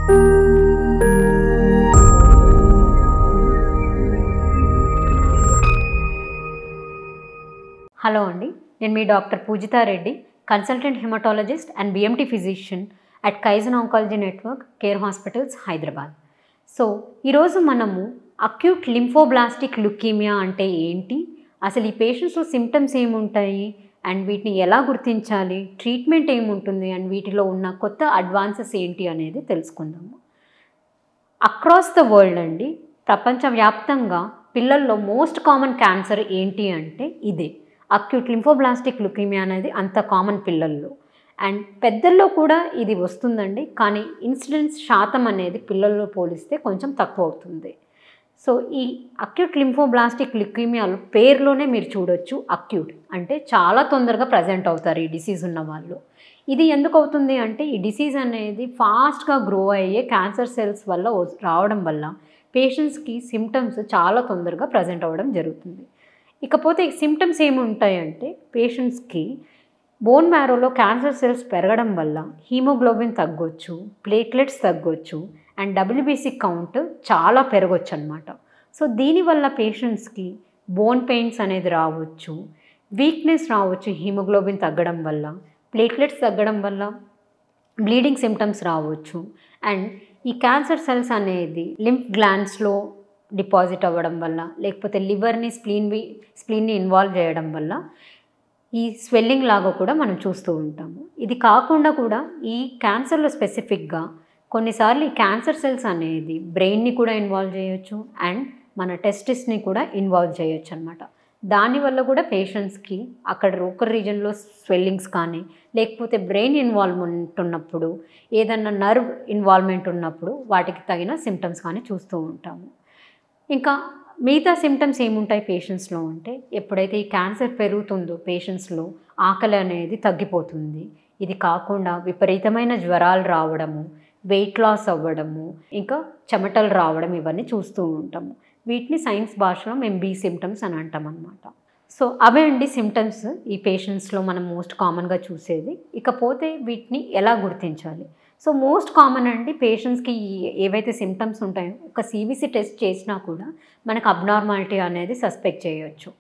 Hello అండి, నేను మీ doctor Pujitha Reddy, consultant haematologist and BMT physician at Kaizen Oncology Network, Care Hospitals, Hyderabad. So ఈరోజు మనము అక్యూట్ లింఫోబ్లాస్టిక్ లుకీమియా అంటే ఏంటి, అసలు ఈ పేషెంట్స్లో సిమ్టమ్స్ ఏముంటాయి అండ్ వీటిని ఎలా గుర్తించాలి, ట్రీట్మెంట్ ఏముంటుంది అండ్ వీటిలో ఉన్న కొత్త అడ్వాన్సెస్ ఏంటి అనేది తెలుసుకుందాము. అక్రాస్ ద వరల్డ్ అండి, ప్రపంచవ్యాప్తంగా పిల్లల్లో మోస్ట్ కామన్ క్యాన్సర్ ఏంటి అంటే ఇదే అక్యూట్ లింఫోబ్లాస్టిక్ లుకీమియా అనేది అంత కామన్ పిల్లల్లో. అండ్ పెద్దల్లో కూడా ఇది వస్తుందండి, కానీ ఇన్సిడెన్స్ శాతం అనేది పిల్లల్లో పోలిస్తే కొంచెం తక్కువ అవుతుంది. సో ఈ అక్యూట్ లింఫోబ్లాస్టిక్ లుకీమియాలో పేరులోనే మీరు చూడొచ్చు, అక్యూట్ అంటే చాలా తొందరగా ప్రజెంట్ అవుతారు ఈ డిసీజ్ ఉన్న వాళ్ళు. ఇది ఎందుకు అవుతుంది అంటే ఈ డిసీజ్ అనేది ఫాస్ట్గా గ్రో అయ్యే క్యాన్సర్ సెల్స్ వల్ల రావడం వల్ల పేషెంట్స్కి సిమ్టమ్స్ చాలా తొందరగా ప్రజెంట్ అవ్వడం జరుగుతుంది. ఇకపోతే సిమ్టమ్స్ ఏముంటాయంటే పేషెంట్స్కి బోన్ మ్యారోలో క్యాన్సర్ సెల్స్ పెరగడం వల్ల హీమోగ్లోబిన్ తగ్గొచ్చు, ప్లేట్లెట్స్ తగ్గొచ్చు అండ్ డబ్ల్యూబీసీ కౌంట్ చాలా పెరగొచ్చు అనమాట. సో దీనివల్ల పేషెంట్స్కి బోన్ పెయిన్స్ అనేది రావచ్చు, వీక్నెస్ రావచ్చు హీమోగ్లోబిన్ తగ్గడం వల్ల, ప్లేట్లెట్స్ తగ్గడం వల్ల బ్లీడింగ్ సిమ్టమ్స్ రావచ్చు. అండ్ ఈ క్యాన్సర్ సెల్స్ అనేది లింఫ్ గ్లాండ్స్లో డిపాజిట్ అవ్వడం వల్ల, లేకపోతే లివర్ని స్ప్లీన్ని ఇన్వాల్వ్ చేయడం వల్ల ఈ స్వెల్లింగ్ లాగా కూడా మనం చూస్తూ ఉంటాము. ఇది కాకుండా కూడా ఈ క్యాన్సర్లో స్పెసిఫిక్గా కొన్నిసార్లు ఈ క్యాన్సర్ సెల్స్ అనేది బ్రెయిన్ని కూడా ఇన్వాల్వ్ చేయొచ్చు అండ్ మన టెస్టిస్ని కూడా ఇన్వాల్వ్ చేయొచ్చు అనమాట. దానివల్ల కూడా పేషెంట్స్కి అక్కడ లోకల్ రీజన్లో స్వెల్లింగ్స్ కానీ, లేకపోతే బ్రెయిన్ ఇన్వాల్వ్మెంట్ ఉన్నప్పుడు, ఏదన్నా నర్వ్ ఇన్వాల్వ్మెంట్ ఉన్నప్పుడు వాటికి తగిన సిమ్టమ్స్ కానీ చూస్తూ ఉంటాము. ఇంకా మిగతా సిమ్టమ్స్ ఏముంటాయి పేషెంట్స్లో అంటే, ఎప్పుడైతే ఈ క్యాన్సర్ పెరుగుతుందో పేషెంట్స్లో ఆకలి అనేది తగ్గిపోతుంది. ఇది కాకుండా విపరీతమైన జ్వరాలు రావడము, వెయిట్ లాస్ అవ్వడము, ఇంకా చెమటలు రావడం, ఇవన్నీ చూస్తూ ఉంటాము. వీటిని సైన్స్ భాషలో మేము బీ సిమ్టమ్స్ అని అంటాం అన్నమాట. సో అవే అండి సిమ్టమ్స్ ఈ పేషెంట్స్లో మనం మోస్ట్ కామన్గా చూసేది. ఇకపోతే వీటిని ఎలా గుర్తించాలి? సో మోస్ట్ కామన్ అండి పేషెంట్స్కి ఏవైతే సిమ్టమ్స్ ఉంటాయో ఒక సిబిసి టెస్ట్ చేసినా కూడా మనకు అబ్నార్మాలిటీ అనేది సస్పెక్ట్ చేయొచ్చు.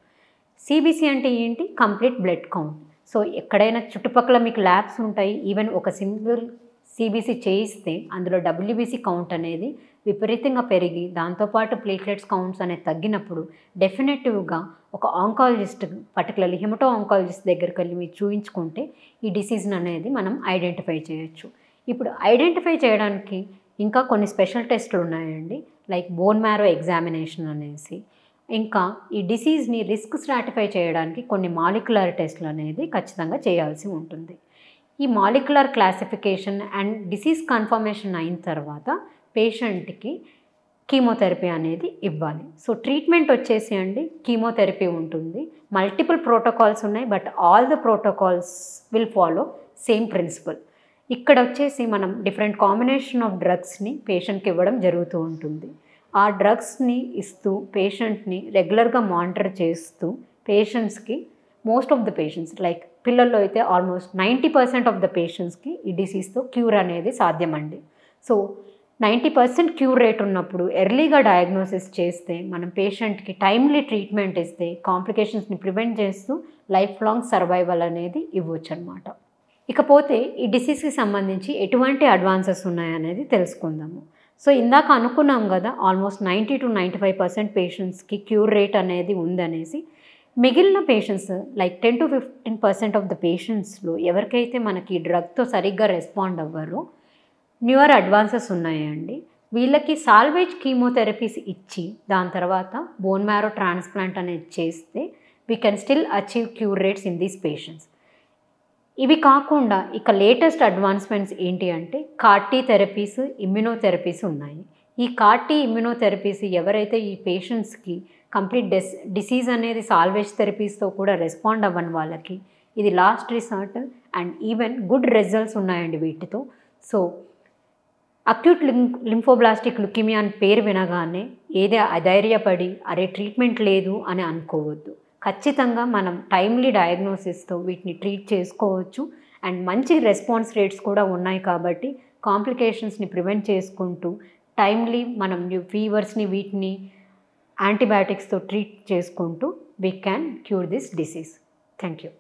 సిబిసి అంటే ఏంటి? Complete blood count. సో ఎక్కడైనా చుట్టుపక్కల మీకు ల్యాబ్స్ ఉంటాయి, ఈవెన్ ఒక సింగిల్ సిబిసి చేయిస్తే అందులో డబ్ల్యూబీసీ కౌంట్ అనేది విపరీతంగా పెరిగి దాంతోపాటు ప్లేట్లెట్స్ కౌంట్స్ అనేది తగ్గినప్పుడు డెఫినెటివ్గా ఒక ఆంకాలజిస్ట్, పర్టికులర్లీ హిమటో ఆంకాలజిస్ట్ దగ్గరికి వెళ్ళి మీరు చూయించుకుంటే ఈ డిసీజ్ని అనేది మనం ఐడెంటిఫై చేయొచ్చు. ఇప్పుడు ఐడెంటిఫై చేయడానికి ఇంకా కొన్ని స్పెషల్ టెస్టులు ఉన్నాయండి, లైక్ బోన్ మ్యారో ఎగ్జామినేషన్ అనేసి. ఇంకా ఈ డిసీజ్ని రిస్క్ స్ట్రాటిఫై చేయడానికి కొన్ని మాలిక్యులర్ టెస్టులు అనేది ఖచ్చితంగా చేయాల్సి ఉంటుంది. ఈ molecular classification and disease confirmation అయిన తర్వాత పేషెంట్కి కీమోథెరపీ అనేది ఇవ్వాలి. సో ట్రీట్మెంట్ వచ్చేసి అండి కీమోథెరపీ ఉంటుంది. మల్టిపుల్ ప్రోటోకాల్స్ ఉన్నాయి, but all the protocols will follow same principle. ఇక్కడ వచ్చేసి మనం డిఫరెంట్ కాంబినేషన్ ఆఫ్ డ్రగ్స్ని పేషెంట్కి ఇవ్వడం జరుగుతూ ఉంటుంది. ఆ డ్రగ్స్ని ఇస్తూ పేషెంట్ని రెగ్యులర్గా మానిటర్ చేస్తూ పేషెంట్స్కి most of the patients, like పిల్లల్లో అయితే ఆల్మోస్ట్ 90% ఆఫ్ ద పేషెంట్స్కి ఈ డిసీజ్తో క్యూర్ అనేది సాధ్యమండి. సో 90% క్యూర్ రేట్ ఉన్నప్పుడు ఎర్లీగా డయాగ్నోసిస్ చేస్తే మనం పేషెంట్కి టైమ్లీ ట్రీట్మెంట్ ఇస్తే కాంప్లికేషన్స్ని ప్రివెంట్ చేస్తూ లైఫ్ లాంగ్ సర్వైవల్ అనేది ఇవ్వచ్చు అనమాట. ఇకపోతే ఈ డిసీజ్కి సంబంధించి ఎటువంటి అడ్వాన్సెస్ ఉన్నాయనేది తెలుసుకుందాము. సో ఇందాక అనుకున్నాం కదా, ఆల్మోస్ట్ 90 to 95% పేషెంట్స్కి క్యూర్ రేట్ అనేది ఉందనేసి. మిగిలిన patients like 10 to 15% of the పేషెంట్స్లో ఎవరికైతే మనకి డ్రగ్తో సరిగ్గా రెస్పాండ్ అవ్వరో న్యూయర్ అడ్వాన్సెస్ ఉన్నాయండి. వీళ్ళకి సాల్వేజ్ కీమోథెరపీస్ ఇచ్చి దాని తర్వాత బోన్ మ్యారో ట్రాన్స్ప్లాంట్ అనేది చేస్తే we can still achieve cure rates in these patients. ఇవి కాకుండా ఇక లేటెస్ట్ అడ్వాన్స్మెంట్స్ ఏంటి అంటే కార్టీ థెరపీస్, ఇమ్యునోథెరపీస్ ఉన్నాయి. ఈ కార్టీ ఇమ్యునోథెరపీస్ ఎవరైతే ఈ పేషెంట్స్కి కంప్లీట్ డిసీజ్ అనేది సాల్వేజ్ థెరపీస్తో కూడా రెస్పాండ్ అవ్వని వాళ్ళకి ఇది last resort and even good results ఉన్నాయండి వీటితో. సో అక్యూట్ లింఫోబ్లాస్టిక్ లుకీమియా అని పేరు వినగానే ఏదే అధైర్యపడి అరే ట్రీట్మెంట్ లేదు అని అనుకోవద్దు. ఖచ్చితంగా మనం టైమ్లీ డయాగ్నోసిస్తో వీటిని ట్రీట్ చేసుకోవచ్చు అండ్ మంచి రెస్పాన్స్ రేట్స్ కూడా ఉన్నాయి కాబట్టి కాంప్లికేషన్స్ని ప్రివెంట్ చేసుకుంటూ టైమ్లీ మనం ఫీవర్స్ని వీటిని యాంటీబయాటిక్స్తో ట్రీట్ చేసుకుంటూ we can cure this disease. Thank you.